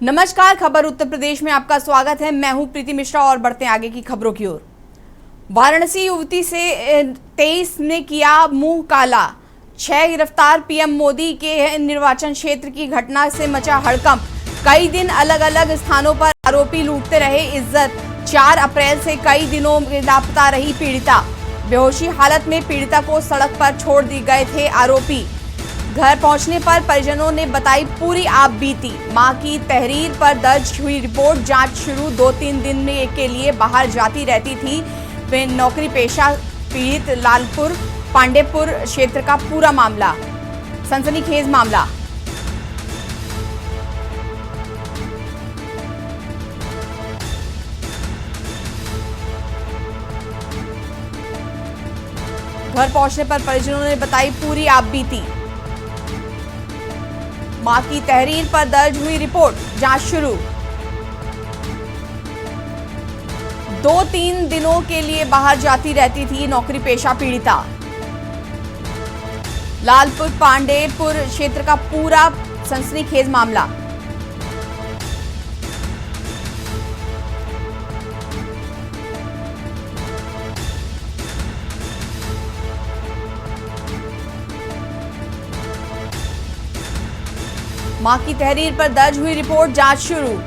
नमस्कार, खबर उत्तर प्रदेश में आपका स्वागत है। मैं हूं प्रीति मिश्रा और बढ़ते हैं आगे की खबरों की ओर। वाराणसी युवती से 23 ने किया मुंह काला, 6 गिरफ्तार। पीएम मोदी के निर्वाचन क्षेत्र की घटना से मचा हड़कंप। कई दिन अलग अलग स्थानों पर आरोपी लूटते रहे इज्जत। 4 अप्रैल से कई दिनों में लापता रही पीड़िता। बेहोशी हालत में पीड़िता को सड़क पर छोड़ दी गए थे आरोपी। घर पहुंचने पर परिजनों ने बताई पूरी आप बीती। मां की तहरीर पर दर्ज हुई रिपोर्ट, जांच शुरू। 2-3 दिन के लिए बाहर जाती रहती थी। वे नौकरी पेशा पीड़ित लालपुर पांडेपुर क्षेत्र का पूरा मामला, सनसनीखेज मामला। घर पहुंचने पर परिजनों ने बताई पूरी आप बीती। मां की तहरीर पर दर्ज हुई रिपोर्ट, जांच शुरू। 2-3 दिनों के लिए बाहर जाती रहती थी नौकरी पेशा पीड़िता। लालपुर पांडेपुर क्षेत्र का पूरा सनसनीखेज मामला। मां की तहरीर पर दर्ज हुई रिपोर्ट, जांच शुरू।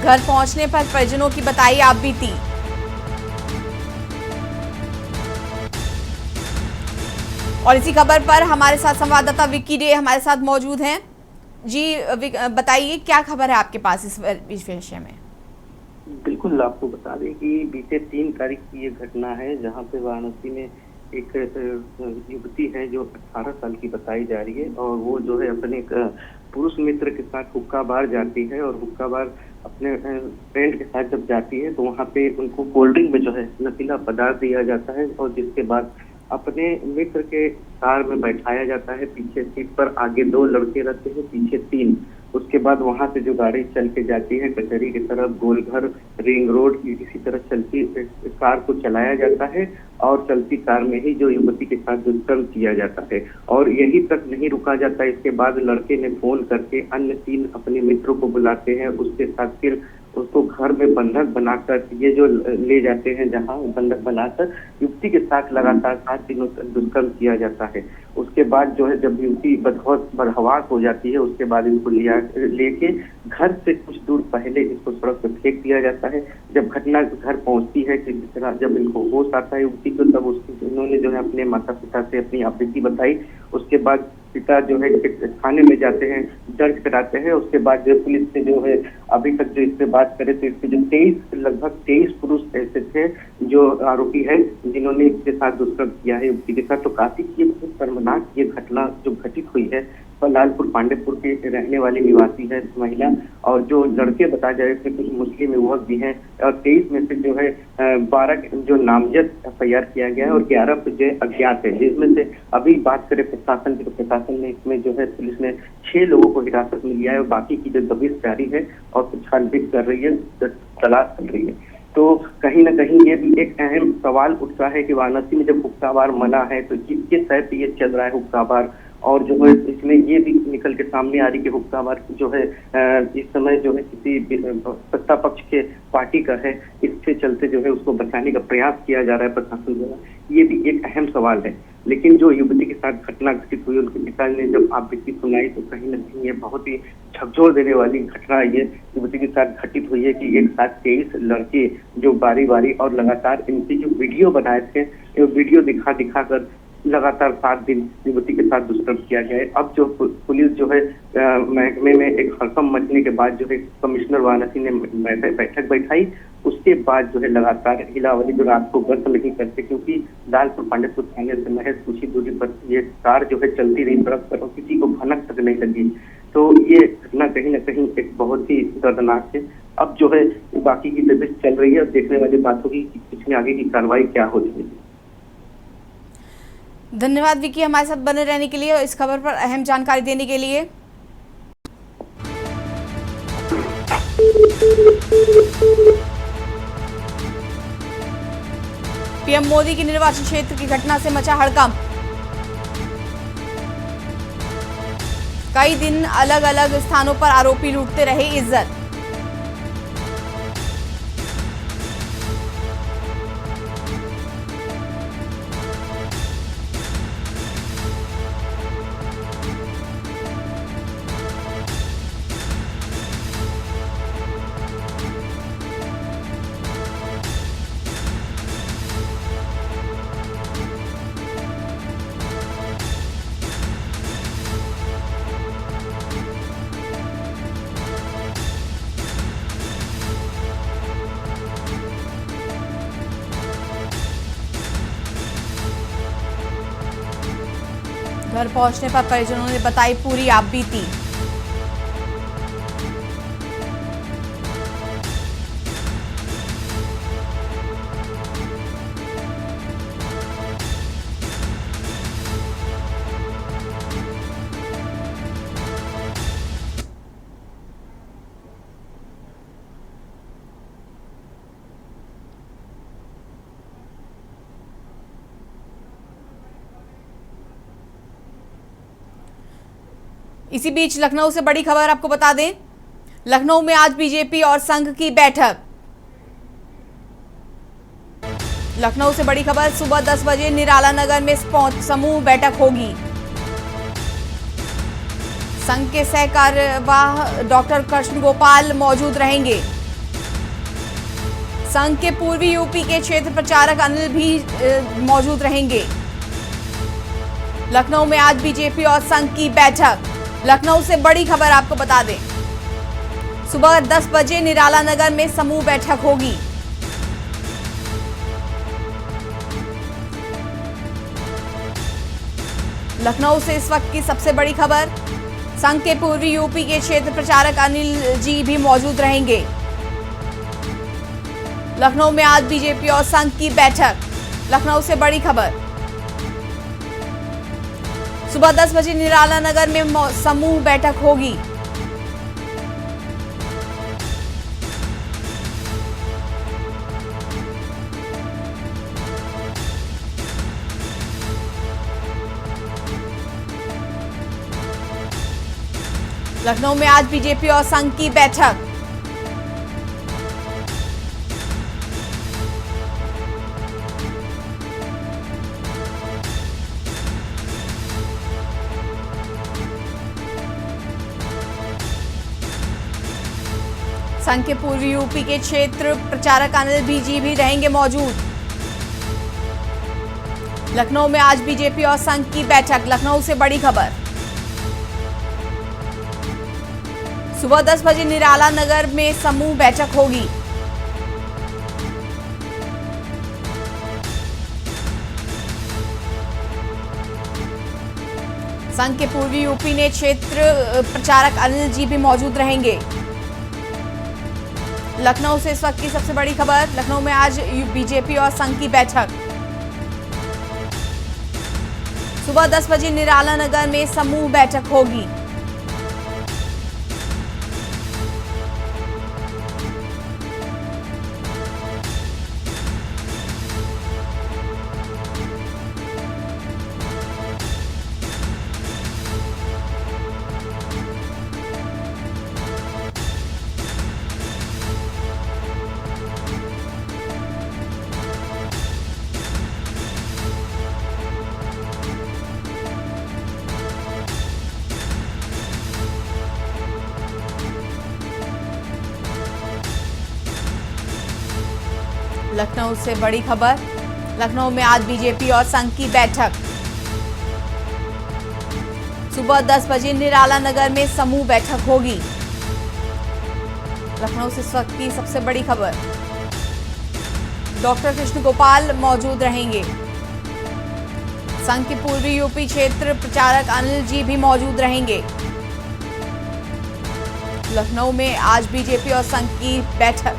घर पहुंचने पर परिजनों की बताई आप बीती। और इसी खबर पर हमारे साथ संवाददाता विक्की डे हमारे साथ मौजूद हैं। जी बताइए, क्या खबर है आपके पास इस विषय में? बिल्कुल, आपको बता दें कि बीते 3 तारीख की ये घटना है, जहां पे वाराणसी में एक युवती है जो 18 साल की बताई जा रही है, और वो जो है अपने पुरुष मित्र के साथ हुक्का बार जाती है। और हुक्का बार अपने फ्रेंड के साथ जब जाती है तो वहाँ पे उनको कोल्ड ड्रिंक में जो है नशीला पदार्थ दिया जाता है, और जिसके बाद अपने मित्र के कार में बैठाया जाता है। पीछे सीट पर आगे 2 लड़के रहते हैं, पीछे 3। उसके बाद वहां से जो गाड़ी चल के जाती है कचहरी की तरफ, गोलघर, रिंग रोड, इसी तरह चलती कार को चलाया जाता है, और चलती कार में ही जो युवती के साथ दुष्कर्म किया जाता है। और यही तक नहीं रुका जाता, इसके बाद लड़के ने फोन करके अन्य 3 अपने मित्रों को बुलाते हैं। उसके साथ फिर उसको घर में बंधक बनाकर ये जो ले जाते हैं, जहां बंधक बनाकर युवती के साथ लगातार 7 दिनों तक दुष्कर्म किया जाता है। उसके बाद जो है जब युवती बदहवास हो जाती है, उसके बाद इनको लेके घर से कुछ दूर पहले इसको सड़क पर फेंक दिया जाता है। जब घटना घर पहुंचती है, जब इनको होश आता है युवती को, तब उन्होंने जो है अपने माता पिता से अपनी आपत्ति बताई। उसके बाद पिता जो है थाने में जाते हैं, दर्ज कराते हैं। उसके बाद जो पुलिस से जो है अभी तक जो इससे बात करे तो इसके जो लगभग 23 पुरुष ऐसे थे जो आरोपी है, जिन्होंने इसके साथ दुष्कर्म किया है युवती के साथ। तो काफी ये बहुत शर्मनाक ये घटना जो घटित हुई है, लालपुर पांडेपुर के रहने वाली निवासी है महिला, और जो लड़के बताए जा रहे थे कुछ मुस्लिम युवक भी हैं। और 23 में से जो है 12 जो नामजद तैयार किया गया है, और 11 जो अज्ञात है। जिसमें से अभी बात करें प्रशासन की, तो प्रशासन ने इसमें जो है पुलिस ने 6 लोगों को हिरासत में लिया है, और बाकी की जो दबिश जारी है और छानबीन कर रही है, तलाश कर रही है। तो कहीं ना कहीं ये भी एक अहम सवाल उठता है कि वाराणसी में जब हुक्का बार मना है तो किसके तहत ये चल रहा है हुक्का बार। और जो है इसमें ये भी निकल के सामने आ रही कि हुक्का बार जो है इस समय जो है किसी सत्ता पक्ष के पार्टी का है, इसके चलते जो है उसको बचाने का प्रयास किया जा रहा है प्रशासन द्वारा। ये भी एक अहम सवाल है। लेकिन जो युवती के साथ घटना घटित हुई, उनके पिता ने जब आपत्ति सुनाई तो कहीं ना कहीं ये बहुत ही झकझोर देने वाली घटना ये युवती के साथ घटित हुई है कि एक साथ 23 लड़के जो बारी बारी और लगातार इनकी जो वीडियो बनाए थे, ये वीडियो दिखा कर लगातार 7 दिन युवती के साथ दुष्कर्म किया गया है। अब जो पुलिस जो है महकमे में एक हड़कंप मचने के बाद जो है कमिश्नर वाराणसी ने बैठक बैठाई। उस उसके बाद जो है लगातार इलाहाबादी जो रात को बंद नहीं करते, क्योंकि लालपुर पांडेपुर थाने से महज कुछ ही दूरी पर ये कार जो है चलती रही सड़क पर और किसी को भनक तक नहीं लगी। तो ये घटना कहीं ना कहीं एक बहुत ही दर्दनाक है। अब जो है बाकी की तजवीज चल रही है और देखने वाली बात होगी कि इसमें आगे की कार्रवाई क्या होती है। धन्यवाद विकी, हमारे साथ बने रहने के लिए और इस खबर पर अहम जानकारी देने के लिए। पीएम मोदी की निर्वाचन क्षेत्र की घटना से मचा हड़कंप। कई दिन अलग अलग स्थानों पर आरोपी लूटते रहे इज्जत। घर पहुंचने पर परिजनों ने बताई पूरी आपबीती। इसी बीच लखनऊ से बड़ी खबर आपको बता दें, लखनऊ में आज बीजेपी और संघ की बैठक। लखनऊ से बड़ी खबर, सुबह 10 बजे निराला नगर में समूह बैठक होगी। संघ के सह कार्यवाह डॉक्टर कृष्ण गोपाल मौजूद रहेंगे। संघ के पूर्वी यूपी के क्षेत्र प्रचारक अनिल भी मौजूद रहेंगे। लखनऊ में आज बीजेपी और संघ की बैठक। लखनऊ से बड़ी खबर आपको बता दें, सुबह 10 बजे निराला नगर में समूह बैठक होगी। लखनऊ से इस वक्त की सबसे बड़ी खबर, संघ के पूर्वी यूपी के क्षेत्र प्रचारक अनिल जी भी मौजूद रहेंगे। लखनऊ में आज बीजेपी और संघ की बैठक। लखनऊ से बड़ी खबर, सुबह 10 बजे निराला नगर में समूह बैठक होगी। लखनऊ में आज बीजेपी और संघ की बैठक। संघ के पूर्वी यूपी के क्षेत्र प्रचारक अनिल भी रहेंगे मौजूद। लखनऊ में आज बीजेपी और संघ की बैठक। लखनऊ से बड़ी खबर, सुबह 10 बजे निराला नगर में समूह बैठक होगी। संघ के पूर्वी यूपी ने क्षेत्र प्रचारक अनिल जी भी मौजूद रहेंगे। लखनऊ से इस वक्त की सबसे बड़ी खबर, लखनऊ में आज बीजेपी और संघ की बैठक। सुबह 10 बजे निराला नगर में समूह बैठक होगी। लखनऊ से बड़ी खबर, लखनऊ में आज बीजेपी और संघ की बैठक। सुबह 10 बजे निराला नगर में समूह बैठक होगी। लखनऊ से इस वक्त की सबसे बड़ी खबर। डॉक्टर कृष्ण गोपाल मौजूद रहेंगे। संघ के पूर्वी यूपी क्षेत्र प्रचारक अनिल जी भी मौजूद रहेंगे। लखनऊ में आज बीजेपी और संघ की बैठक।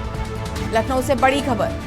लखनऊ से बड़ी खबर।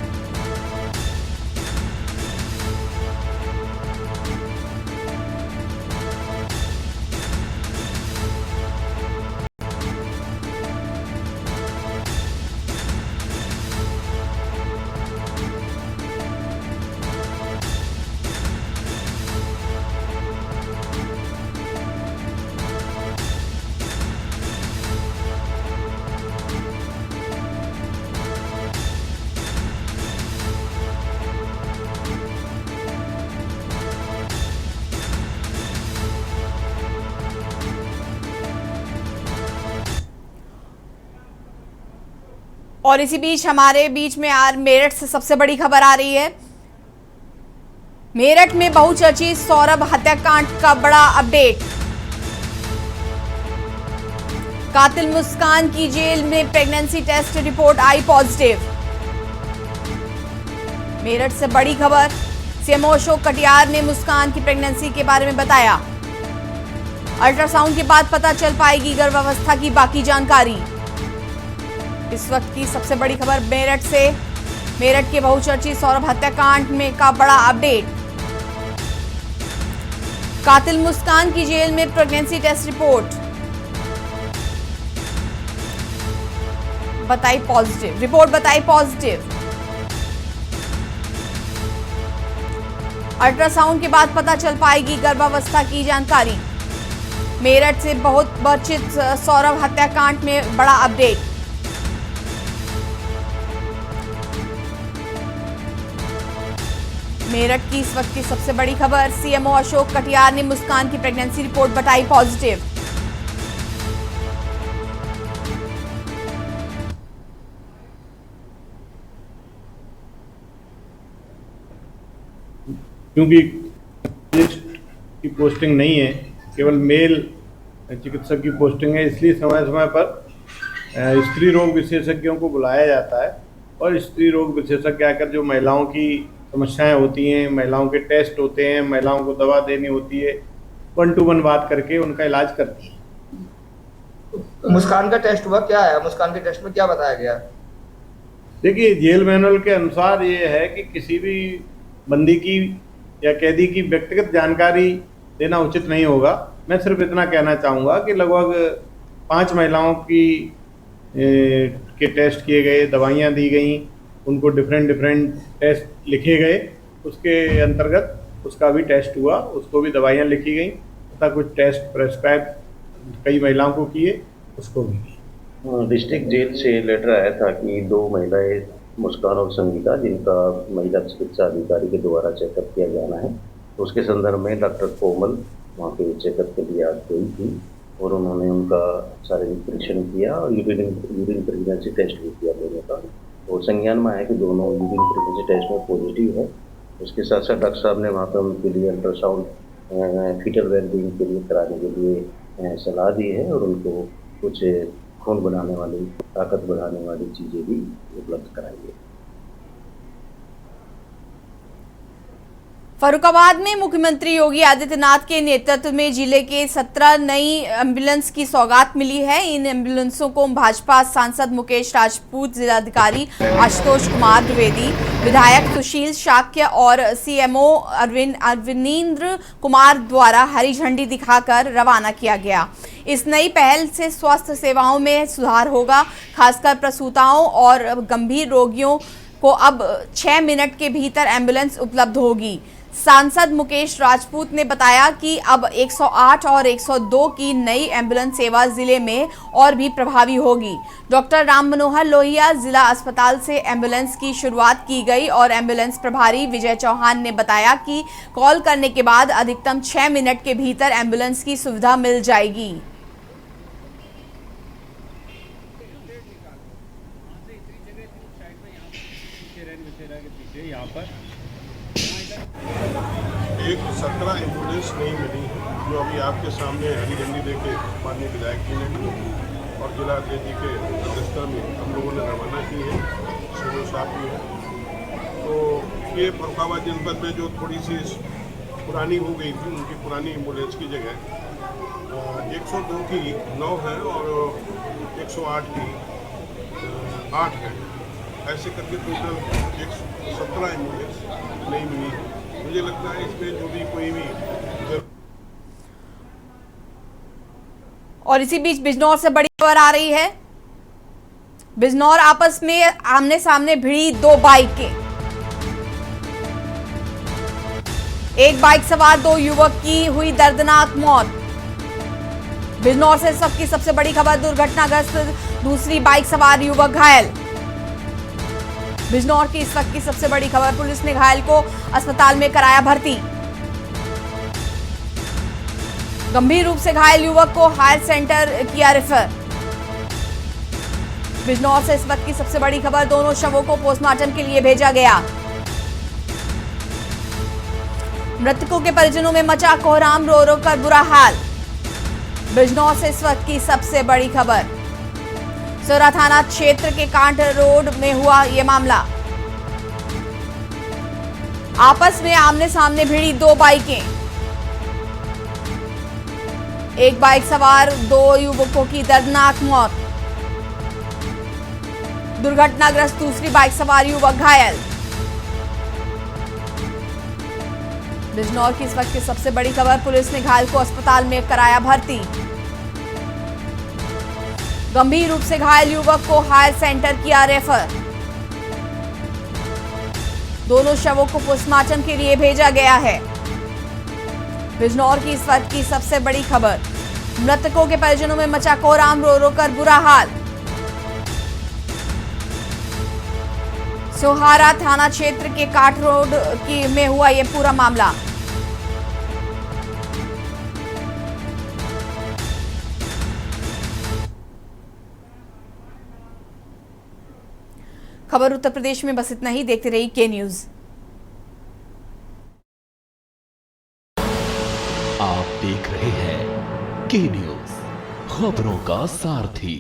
और इसी बीच हमारे बीच में आज मेरठ से सबसे बड़ी खबर आ रही है। मेरठ में बहुचर्चित सौरभ हत्याकांड का बड़ा अपडेट। कातिल मुस्कान की जेल में प्रेगनेंसी टेस्ट रिपोर्ट आई पॉजिटिव। मेरठ से बड़ी खबर। सीएमओ अशोक कटियार ने मुस्कान की प्रेगनेंसी के बारे में बताया। अल्ट्रासाउंड के बाद पता चल पाएगी गर्भावस्था की बाकी जानकारी। इस वक्त की सबसे बड़ी खबर मेरठ से। मेरठ के बहुचर्चित सौरभ हत्याकांड में का बड़ा अपडेट। कातिल मुस्कान की जेल में प्रेगनेंसी टेस्ट रिपोर्ट बताई पॉजिटिव। अल्ट्रासाउंड के बाद पता चल पाएगी गर्भावस्था की जानकारी। मेरठ से बहुत चर्चित सौरभ हत्याकांड में बड़ा अपडेट। मेरठ की इस वक्त की सबसे बड़ी खबर। सीएमओ अशोक कटियार ने मुस्कान की प्रेगनेंसी रिपोर्ट बताई पॉजिटिव। क्योंकि की पोस्टिंग नहीं है, केवल मेल चिकित्सक की पोस्टिंग है, इसलिए समय समय पर स्त्री रोग विशेषज्ञों को बुलाया जाता है और स्त्री रोग विशेषज्ञ आकर जो महिलाओं की समस्याएं होती हैं, महिलाओं के टेस्ट होते हैं, महिलाओं को दवा देनी होती है, 1 to 1 बात करके उनका इलाज करती है। मुस्कान का टेस्ट हुआ, क्या है मुस्कान के टेस्ट में क्या बताया गया? देखिए, जेल मैनुअल के अनुसार ये है कि किसी भी बंदी की या कैदी की व्यक्तिगत जानकारी देना उचित नहीं होगा। मैं सिर्फ इतना कहना चाहूँगा कि लगभग 5 महिलाओं के टेस्ट किए गए, दवाइयाँ दी गई, उनको डिफरेंट टेस्ट लिखे गए, उसके अंतर्गत उसका भी टेस्ट हुआ, उसको भी दवाइयाँ लिखी गई तथा कुछ टेस्ट प्रेस्क्राइब कई महिलाओं को किए, उसको भी। डिस्ट्रिक्ट जेल से लेटर आया था कि 2 महिलाएं मुस्कान और संगीता, जिनका महिला चिकित्सा अधिकारी के द्वारा चेकअप किया जाना है, तो उसके संदर्भ में डॉक्टर कोमल वहाँ पे चेकअप के लिए आज गई थी और उन्होंने उनका शारीरिक परीक्षण किया और यूरिन प्रेगनेंसी टेस्ट भी किया दोनों का, और संज्ञान में आया कि दोनों यूरिन प्रेगनेंसी टेस्ट में पॉजिटिव है। उसके साथ साथ डॉक्टर साहब ने वहाँ पर उनके लिए अल्ट्रासाउंड फीटल वेलबींग के लिए कराने के लिए सलाह दी है और उनको कुछ खून बढ़ाने वाली, ताकत बढ़ाने वाली चीज़ें भी उपलब्ध कराई है। फर्रुखाबाद में मुख्यमंत्री योगी आदित्यनाथ के नेतृत्व में जिले के 17 नई एम्बुलेंस की सौगात मिली है। इन एम्बुलेंसों को भाजपा सांसद मुकेश राजपूत, जिलाधिकारी आशुतोष कुमार द्विवेदी, विधायक सुशील शाक्य और सीएमओ अरविंदेंद्र कुमार द्वारा हरी झंडी दिखाकर रवाना किया गया। इस नई पहल से स्वास्थ्य सेवाओं में सुधार होगा। खासकर प्रसूताओं और गंभीर रोगियों को अब 6 मिनट के भीतर एम्बुलेंस उपलब्ध होगी। सांसद मुकेश राजपूत ने बताया कि अब 108 और 102 की नई एम्बुलेंस सेवा जिले में और भी प्रभावी होगी। डॉक्टर राम मनोहर लोहिया जिला अस्पताल से एम्बुलेंस की शुरुआत की गई और एम्बुलेंस प्रभारी विजय चौहान ने बताया कि कॉल करने के बाद अधिकतम 6 मिनट के भीतर एम्बुलेंस की सुविधा मिल जाएगी। एक 17 एम्बुलेंस नहीं मिली है, जो अभी आपके सामने हरी झंडी देके माननीय विधायक जी ने और जिला अध्यक्ष जी के अध्यक्षता में हम लोगों ने रवाना की है। सीओ साहब भी है तो ये फरुखाबाद जनपद में जो थोड़ी सी पुरानी हो गई थी, उनकी पुरानी एम्बुलेंस की जगह 102 की 9 है और 108 की 8 है। ऐसे करके टोटल 117 एम्बुलेंस नहीं मिली है। मुझे लगता है इसमें जो भी कोई भी। और इसी बीच बिजनौर से बड़ी खबर आ रही है। बिजनौर आपस में आमने सामने भिड़ी दो बाइकें। एक बाइक सवार दो युवक की हुई दर्दनाक मौत। बिजनौर से इस वक्त की सबसे बड़ी खबर, दुर्घटनाग्रस्त दूसरी बाइक सवार युवक घायल। बिजनौर की इस वक्त की सबसे बड़ी खबर, पुलिस ने घायल को अस्पताल में कराया भर्ती। गंभीर रूप से घायल युवक को हायर सेंटर किया रेफर। बिजनौर से इस वक्त की सबसे बड़ी खबर, दोनों शवों को पोस्टमार्टम के लिए भेजा गया। मृतकों के परिजनों में मचा कोहराम, रो रो कर बुरा हाल। बिजनौर से इस वक्त की सबसे बड़ी खबर, सोरा थाना क्षेत्र के कांट रोड में हुआ यह मामला। आपस में आमने सामने भिड़ी दो बाइकें। एक बाइक सवार दो युवकों की दर्दनाक मौत। दुर्घटनाग्रस्त दूसरी बाइक सवार युवक घायल। बिजनौर की इस वक्त की सबसे बड़ी खबर, पुलिस ने घायल को अस्पताल में कराया भर्ती। गंभीर रूप से घायल युवक को हायर सेंटर किया रेफर। दोनों शवों को पोस्टमार्टम के लिए भेजा गया है। बिजनौर की इस वक्त की सबसे बड़ी खबर, मृतकों के परिजनों में मचा कोहराम, रो रो कर बुरा हाल। सोहारा थाना क्षेत्र के काट रोड में हुआ यह पूरा मामला। खबर उत्तर प्रदेश में बस इतना ही। देखते रहिए के न्यूज। आप देख रहे हैं के न्यूज, खबरों का सारथी।